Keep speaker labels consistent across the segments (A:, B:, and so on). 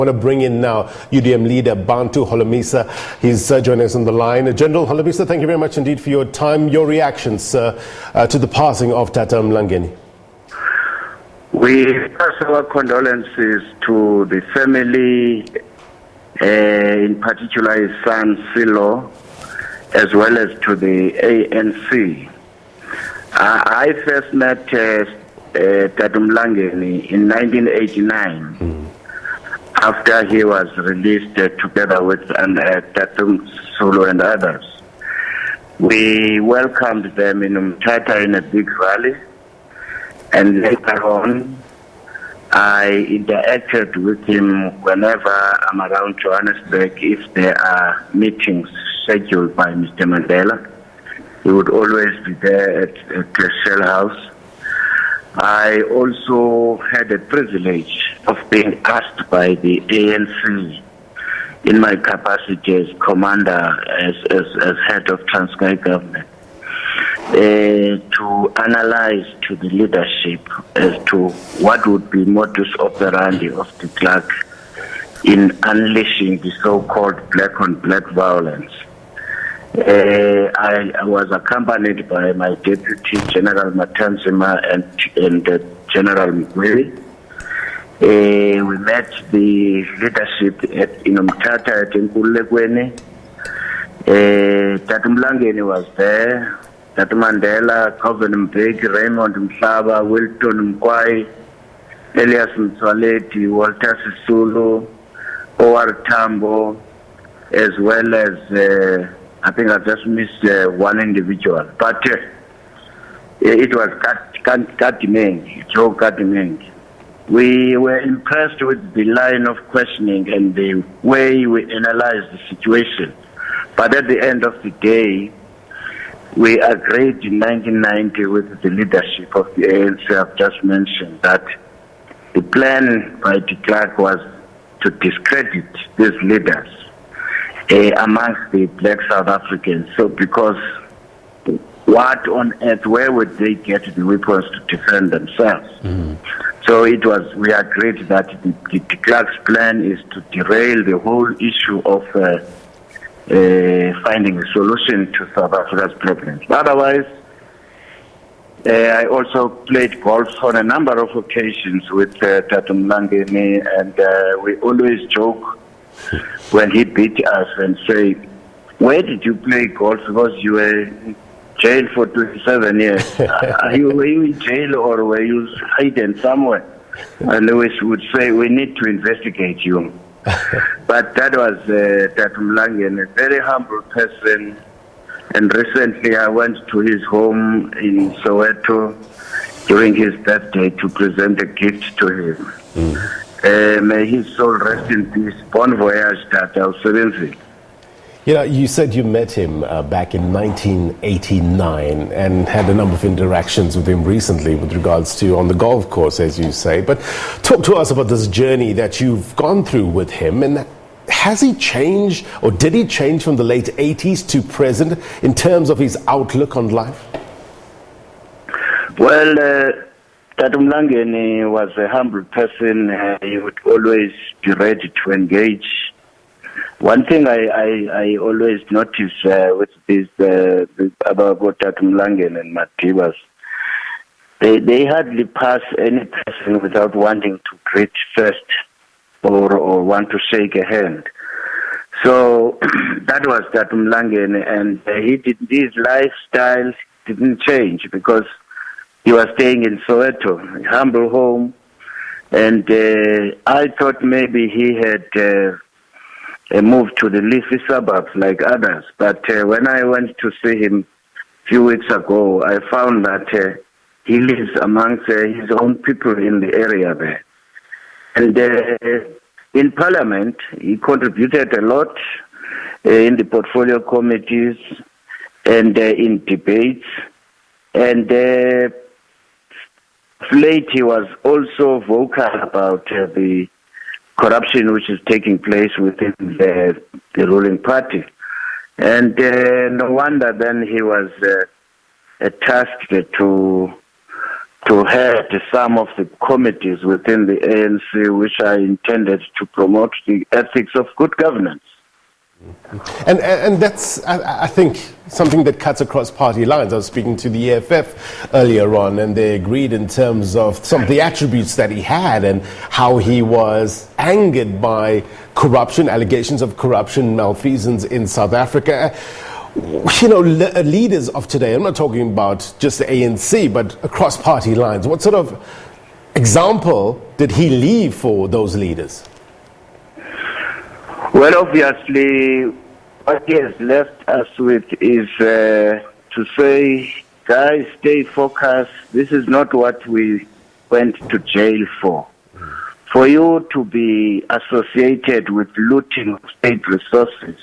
A: I want to bring in now UDM leader Bantu Holomisa. He's joining us on the line. General Holomisa, thank you very much indeed for your time. Your reactions to the passing of Tata Mlangeni.
B: We pass our condolences to the family, in particular his son Silo, as well as to the ANC. I first met Tata Mlangeni in 1989. After he was released together with Tata Sulu and others. We welcomed them in Umtata in a big rally, and later on I interacted with him whenever I'm around Johannesburg. If there are meetings scheduled by Mr. Mandela, he would always be there at the Shell House. I also had the privilege of being asked by the ANC in my capacity as commander, as head of Transkei government, to analyze to the leadership as to what would be modus operandi of the clerk in unleashing the so-called black-on-black violence. I was accompanied by my deputy, General Matanzima, and General Mgwili. We met the leadership in Umtata at Nkululekweni. Tata Mlangeni was there. Tata Mandela, Coven Mbeki, Raymond Mhlaba, Wilton Mkwai, Elias Mtswaleti, Walter Sisulu, O.R. Tambo, as well as I think I just missed one individual, but it was Joe Kadimeng. We were impressed with the line of questioning and the way we analyzed the situation. But at the end of the day, we agreed in 1990 with the leadership of the ANC I've just mentioned that the plan by de Klerk was to discredit these leaders amongst the black South Africans. So because what on earth, where would they get the weapons to defend themselves? So we agreed that the de Klerk's plan is to derail the whole issue of finding a solution to South Africa's problems. Otherwise, I also played golf on a number of occasions with Tata Mlangeni, and we always joke when he beat us and say, "Where did you play golf? Because you were in jail for 27 years. Were you in jail or were you hidden somewhere?" And we would say, "We need to investigate you." But that was Tata Mlangeni, a very humble person. And recently I went to his home in Soweto during his birthday to present a gift to him. May his soul rest in peace. Bon voyage, Tata.
A: You know, you said you met him back in 1989 and had a number of interactions with him recently with regards to on the golf course, as you say. But talk to us about this journey that you've gone through with him, and has he changed, or did he change from the late 80s to present in terms of his outlook on life?
B: Well, Tata Mlangeni was a humble person. He would always be ready to engage. One thing I always notice with this about Tata Mlangeni and Matibas, they hardly pass any person without wanting to greet first or want to shake a hand. So that was Tata Mlangeni, and his lifestyle didn't change because he was staying in Soweto, a humble home, and I thought maybe he had moved to the leafy suburbs like others. But when I went to see him a few weeks ago, I found that he lives amongst his own people in the area there. And in Parliament, he contributed a lot in the portfolio committees and in debates. And late, he was also vocal about the corruption which is taking place within the ruling party. And no wonder then he was tasked to to head some of the committees within the ANC which are intended to promote the ethics of good governance.
A: And that's, I think, something that cuts across party lines. I was speaking to the EFF earlier on, and they agreed in terms of some of the attributes that he had and how he was angered by corruption, allegations of corruption, malfeasance in South Africa. You know, leaders of today, I'm not talking about just the ANC, but across party lines, what sort of example did he leave for those leaders?
B: Well, obviously, what he has left us with is to say, guys, stay focused. This is not what we went to jail for. For you to be associated with looting of state resources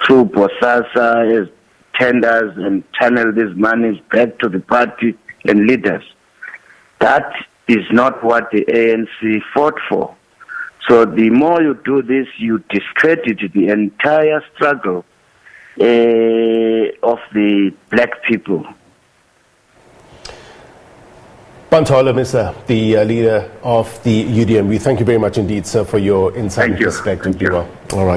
B: through Bosasa as tenders and channel these monies back to the party and leaders, that is not what the ANC fought for. So the more you do this, you discredit the entire struggle of the black people.
A: Bantu Holomisa, the leader of the UDM, we thank you very much indeed, sir, for your insight and perspective.
B: Thank you.
A: All right.